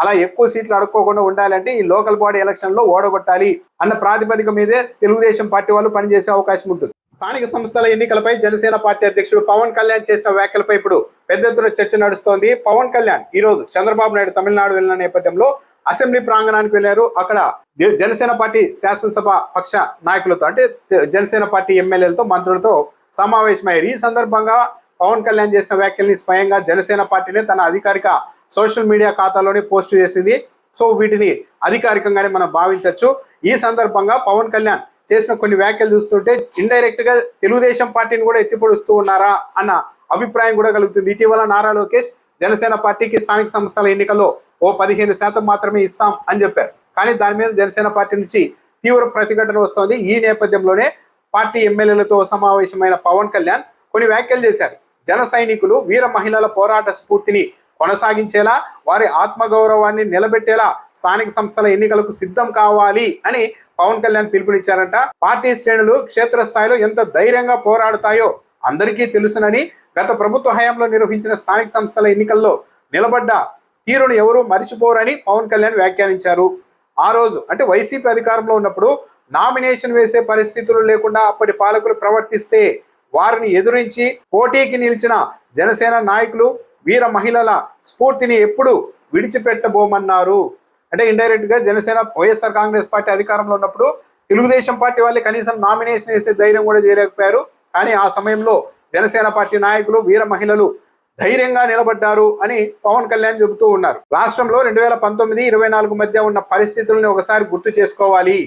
అలా ఎక్కువ సీట్లు అడుక్కోకుండా ఉండాలంటే ఈ లోకల్ బాడీ ఎలక్షన్ లో ఓడగొట్టాలి అన్న ప్రాతిపదిక మీదే తెలుగుదేశం పార్టీ వాళ్ళు పనిచేసే అవకాశం ఉంటుంది. స్థానిక సంస్థల ఎన్నికలపై జనసేన పార్టీ అధ్యక్షుడు పవన్ కళ్యాణ్ చేసిన వ్యాఖ్యలపై ఇప్పుడు పెద్ద ఎత్తున చర్చ నడుస్తోంది. పవన్ కళ్యాణ్ ఈ రోజు చంద్రబాబు నాయుడు తమిళనాడు వెళ్ళిన నేపథ్యంలో అసెంబ్లీ ప్రాంగణానికి వెళ్లారు. అక్కడ జనసేన పార్టీ శాసనసభ పక్ష నాయకులతో అంటే జనసేన పార్టీ ఎమ్మెల్యేలతో మంత్రులతో సమావేశమయ్యారు. ఈ సందర్భంగా పవన్ కళ్యాణ్ చేసిన వ్యాఖ్యల్ని స్వయంగా జనసేన పార్టీనే తన అధికారిక సోషల్ మీడియా ఖాతాలోనే పోస్ట్ చేసింది. సో వీటిని అధికారికంగానే మనం భావించవచ్చు. ఈ సందర్భంగా పవన్ కళ్యాణ్ చేసిన కొన్ని వ్యాఖ్యలు చూస్తుంటే ఇండైరెక్ట్ గా తెలుగుదేశం పార్టీని కూడా ఎత్తిపొడుస్తూ ఉన్నారా అన్న అభిప్రాయం కూడా కలుగుతుంది. ఇటీవల నారా లోకేష్ జనసేన పార్టీకి స్థానిక సంస్థల ఎన్నికల్లో 15% మాత్రమే ఇస్తాం అని చెప్పారు. కానీ దాని మీద జనసేన పార్టీ నుంచి తీవ్ర ప్రతిఘటన వస్తోంది. ఈ నేపథ్యంలోనే పార్టీ ఎమ్మెల్యేలతో సమావేశమైన పవన్ కళ్యాణ్ కొన్ని వ్యాఖ్యలు చేశారు. జన సైనికులు వీర మహిళల పోరాట స్ఫూర్తిని కొనసాగించేలా వారి ఆత్మగౌరవాన్ని నిలబెట్టేలా స్థానిక సంస్థల ఎన్నికలకు సిద్ధం కావాలి అని పవన్ కళ్యాణ్ పిలుపునిచ్చారంట. పార్టీ శ్రేణులు క్షేత్రస్థాయిలో ఎంత ధైర్యంగా పోరాడుతాయో అందరికీ తెలుసునని, గత ప్రభుత్వ హయాంలో నిర్వహించిన స్థానిక సంస్థల ఎన్నికల్లో నిలబడ్డ తీరును ఎవరూ మరిచిపోరని పవన్ కళ్యాణ్ వ్యాఖ్యానించారు. ఆ రోజు అంటే వైసీపీ అధికారంలో ఉన్నప్పుడు నామినేషన్ వేసే పరిస్థితులు లేకుండా అప్పటి పాలకులు ప్రవర్తిస్తే వారిని ఎదురించి పోటీకి నిలిచిన జనసేన నాయకులు వీర మహిళల స్ఫూర్తిని ఎప్పుడు విడిచిపెట్టబోమన్నారు. అంటే ఇండైరెక్ట్ గా జనసేన వైఎస్ఆర్ కాంగ్రెస్ పార్టీ అధికారంలో ఉన్నప్పుడు తెలుగుదేశం పార్టీ వాళ్ళే కనీసం నామినేషన్ వేసే ధైర్యం కూడా చేయలేకపోయారు. కానీ ఆ సమయంలో జనసేన పార్టీ నాయకులు వీర మహిళలు ధైర్యంగా నిలబడ్డారు అని పవన్ కళ్యాణ్ చెబుతూ ఉన్నారు. రాష్ట్రంలో 2019-24 మధ్య ఉన్న పరిస్థితులను ఒకసారి గుర్తు చేసుకోవాలి.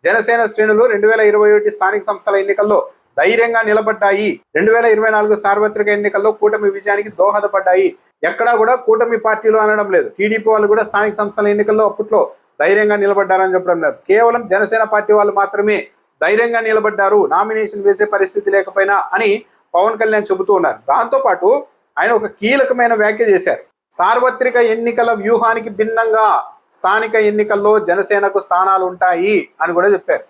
జనసేన శ్రేణులు 2021 స్థానిక సంస్థల ఎన్నికల్లో ధైర్యంగా నిలబడ్డాయి. 2024 సార్వత్రిక ఎన్నికల్లో కూటమి విజయానికి దోహదపడ్డాయి. ఎక్కడా కూడా కూటమి పార్టీలు అనడం లేదు. టీడీపీ వాళ్ళు కూడా స్థానిక సంస్థల ఎన్నికల్లో అప్పట్లో ధైర్యంగా నిలబడ్డారని చెప్పడం లేదు. కేవలం జనసేన పార్టీ వాళ్ళు మాత్రమే ధైర్యంగా నిలబడ్డారు, నామినేషన్ వేసే పరిస్థితి లేకపోయినా అని పవన్ కళ్యాణ్ చెబుతూ ఉన్నారు. దాంతోపాటు ఆయన ఒక కీలకమైన వ్యాఖ్య చేశారు. సార్వత్రిక ఎన్నికల వ్యూహానికి భిన్నంగా స్థానిక ఎన్నికల్లో జనసేనకు స్థానాలు ఉంటాయి అని కూడా చెప్పారు.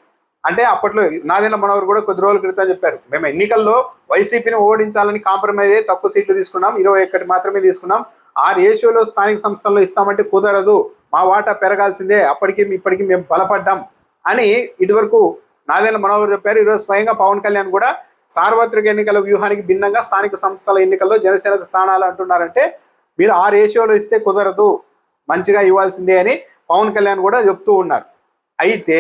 అంటే అప్పట్లో నాదెండ్ల మనోహర్ కూడా కొద్ది రోజుల క్రితం చెప్పారు, మేము ఎన్నికల్లో వైసీపీని ఓడించాలని కాంప్రమైజ్ అయ్యి తక్కువ సీట్లు తీసుకున్నాం, 21 మాత్రమే తీసుకున్నాం. ఆ రేషియోలో స్థానిక సంస్థల్లో ఇస్తామంటే కుదరదు, మా వాటా పెరగాల్సిందే, అప్పటికి ఇప్పటికీ మేము బలపడ్డాం అని ఇదివరకు నాదెండ్ల మనోహర్ చెప్పారు. ఈరోజు స్వయంగా పవన్ కళ్యాణ్ కూడా సార్వత్రిక ఎన్నికల వ్యూహానికి భిన్నంగా స్థానిక సంస్థల ఎన్నికల్లో జనసేనకు స్థానాలు అంటున్నారంటే మీరు ఆ రేషియోలో ఇస్తే కుదరదు, మంచిగా ఇవ్వాల్సిందే అని పవన్ కళ్యాణ్ కూడా చెప్తూ ఉన్నారు. అయితే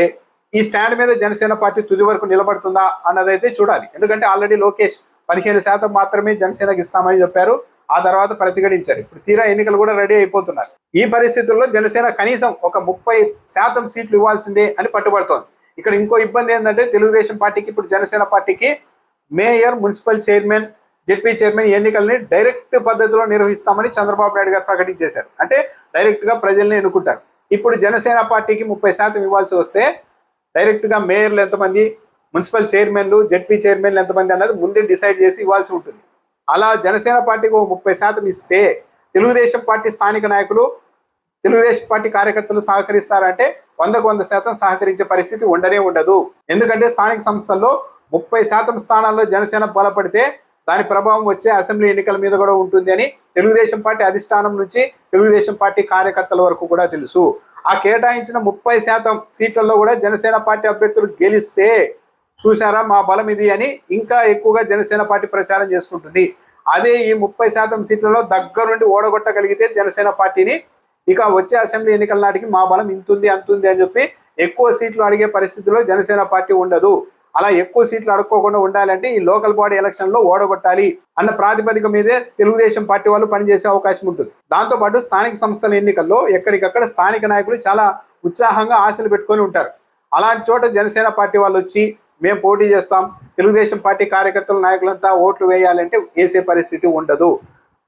ఈ స్టాండ్ మీద జనసేన పార్టీ తుది వరకు నిలబడుతుందా అన్నదైతే చూడాలి. ఎందుకంటే ఆల్రెడీ లోకేష్ 15% మాత్రమే జనసేనకి ఇస్తామని చెప్పారు. ఆ తర్వాత ప్రతిఘటించారు. ఇప్పుడు తీరా ఎన్నికలు కూడా రెడీ అయిపోతున్నారు. ఈ పరిస్థితుల్లో జనసేన కనీసం ఒక 30% సీట్లు ఇవ్వాల్సిందే అని పట్టుబడుతోంది. ఇక్కడ ఇంకో ఇబ్బంది ఏంటంటే తెలుగుదేశం పార్టీకి ఇప్పుడు జనసేన పార్టీకి mayor, municipal chairman, ZP chairman ఎన్నికల్ని డైరెక్ట్ పద్ధతిలో నిర్వహిస్తామని చంద్రబాబు నాయుడు గారు ప్రకటించేశారు. అంటే డైరెక్ట్ గా ప్రజల్ని ఎన్నుకుంటారు. ఇప్పుడు జనసేన పార్టీకి 30% ఇవ్వాల్సి వస్తే డైరెక్ట్ గా మేయర్లు ఎంతమంది, మున్సిపల్ చైర్మన్లు, జెడ్పీ చైర్మన్లు ఎంతమంది అన్నది ముందే డిసైడ్ చేసి ఇవ్వాల్సి ఉంటుంది. అలా జనసేన పార్టీకి 30% ఇస్తే తెలుగుదేశం పార్టీ స్థానిక నాయకులు, తెలుగుదేశం పార్టీ కార్యకర్తలు సహకరిస్తారంటే 100% సహకరించే పరిస్థితి ఉండనే ఉండదు. ఎందుకంటే స్థానిక సంస్థల్లో 30% స్థానాల్లో జనసేన బలపడితే దాని ప్రభావం వచ్చే అసెంబ్లీ ఎన్నికల మీద కూడా ఉంటుంది అని తెలుగుదేశం పార్టీ అధిష్టానం నుంచి తెలుగుదేశం పార్టీ కార్యకర్తల వరకు కూడా తెలుసు. ఆ కేటాయించిన 30% సీట్లలో కూడా జనసేన పార్టీ అభ్యర్థులు గెలిస్తే చూసారా మా బలం ఇది అని ఇంకా ఎక్కువగా జనసేన పార్టీ ప్రచారం చేసుకుంటుంది. అదే ఈ 30% సీట్లలో దగ్గరుండి ఓడగొట్టగలిగితే జనసేన పార్టీని ఇక వచ్చే అసెంబ్లీ ఎన్నికల నాటికి మా బలం ఇంతుంది అంతుంది అని చెప్పి ఎక్కువ సీట్లు అడిగే పరిస్థితిలో జనసేన పార్టీ ఉండదు. అలా ఎక్కువ సీట్లు అడుక్కోకుండా ఉండాలంటే ఈ లోకల్ బాడీ ఎలక్షన్ లో ఓడగొట్టాలి అన్న ప్రాతిపదిక మీదే తెలుగుదేశం పార్టీ వాళ్ళు పనిచేసే అవకాశం ఉంటుంది. దాంతోపాటు స్థానిక సంస్థల ఎన్నికల్లో ఎక్కడికక్కడ స్థానిక నాయకులు చాలా ఉత్సాహంగా ఆశలు పెట్టుకొని ఉంటారు. అలాంటి చోట జనసేన పార్టీ వాళ్ళు వచ్చి మేము పోటీ చేస్తాం, తెలుగుదేశం పార్టీ కార్యకర్తల నాయకులంతా ఓట్లు వేయాలంటే వేసే పరిస్థితి ఉండదు.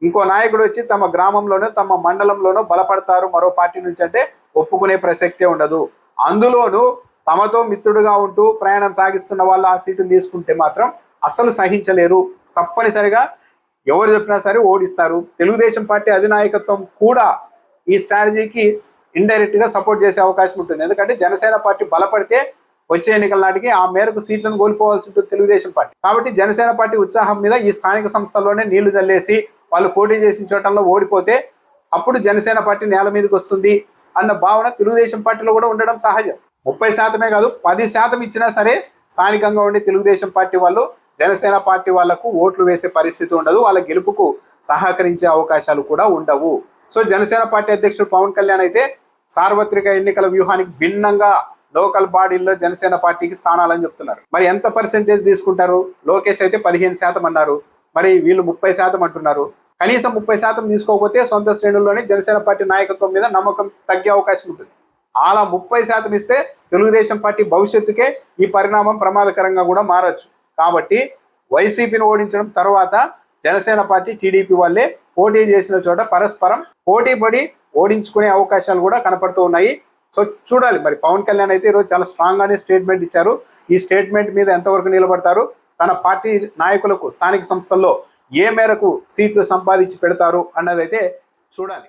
ఇంకో నాయకుడు వచ్చి తమ గ్రామంలోనో తమ మండలంలోనో బలపడతారు మరో పార్టీ నుంచి అంటే ఒప్పుకునే ప్రసక్తే ఉండదు. అందులోనూ తమతో మిత్రుడుగా ఉంటూ ప్రయాణం సాగిస్తున్న వాళ్ళు ఆ సీటును తీసుకుంటే మాత్రం అస్సలు సహించలేరు. తప్పనిసరిగా ఎవరు చెప్పినా సరే ఓడిస్తారు. తెలుగుదేశం పార్టీ అధినాయకత్వం కూడా ఈ స్ట్రాటజీకి ఇండైరెక్ట్ గా సపోర్ట్ చేసే అవకాశం ఉంటుంది. ఎందుకంటే జనసేన పార్టీ బలపడితే వచ్చే ఎన్నికల నాటికి ఆ మేరకు సీట్లను కోల్పోవాల్సి ఉంటుంది తెలుగుదేశం పార్టీ. కాబట్టి జనసేన పార్టీ ఉత్సాహం మీద ఈ స్థానిక సంస్థల్లోనే నీళ్లు జల్లేసి వాళ్ళు పోటీ చేసిన చోటల్లో ఓడిపోతే అప్పుడు జనసేన పార్టీ నేల మీదకి వస్తుంది అన్న భావన తెలుగుదేశం పార్టీలో కూడా ఉండడం సహజం. 30% కాదు 10% ఇచ్చినా సరే స్థానికంగా ఉండే తెలుగుదేశం పార్టీ వాళ్ళు జనసేన పార్టీ వాళ్లకు ఓట్లు వేసే పరిస్థితి ఉండదు, వాళ్ళ గెలుపుకు సహకరించే అవకాశాలు కూడా ఉండవు. సో జనసేన పార్టీ అధ్యక్షుడు పవన్ కళ్యాణ్ అయితే సార్వత్రిక ఎన్నికల వ్యూహానికి భిన్నంగా లోకల్ బాడీల్లో జనసేన పార్టీకి స్థానాలని చెప్తున్నారు. మరి ఎంత పర్సెంటేజ్ తీసుకుంటారు? లోకేష్ అయితే 15% అన్నారు, మరి వీళ్ళు 30% అంటున్నారు. కనీసం 30% తీసుకోకపోతే సొంత శ్రేణుల్లోనే జనసేన పార్టీ నాయకత్వం మీద నమ్మకం తగ్గే అవకాశం ఉంటుంది. అలా 30% ఇస్తే తెలుగుదేశం పార్టీ భవిష్యత్తుకే ఈ పరిణామం ప్రమాదకరంగా కూడా మారచ్చు. కాబట్టి వైసీపీని ఓడించడం తర్వాత జనసేన పార్టీ టీడీపీ వాళ్ళే పోటీ చేసిన చోట పరస్పరం పోటీ పడి ఓడించుకునే అవకాశాలు కూడా కనపడుతూ ఉన్నాయి. సో చూడాలి, మరి పవన్ కళ్యాణ్ అయితే ఈరోజు చాలా స్ట్రాంగ్ గానే స్టేట్మెంట్ ఇచ్చారు. ఈ స్టేట్మెంట్ మీద ఎంతవరకు నిలబడతారు, తన పార్టీ నాయకులకు స్థానిక సంస్థల్లో ఏ మేరకు సీట్లు సంపాదించి పెడతారు అన్నదైతే చూడాలి.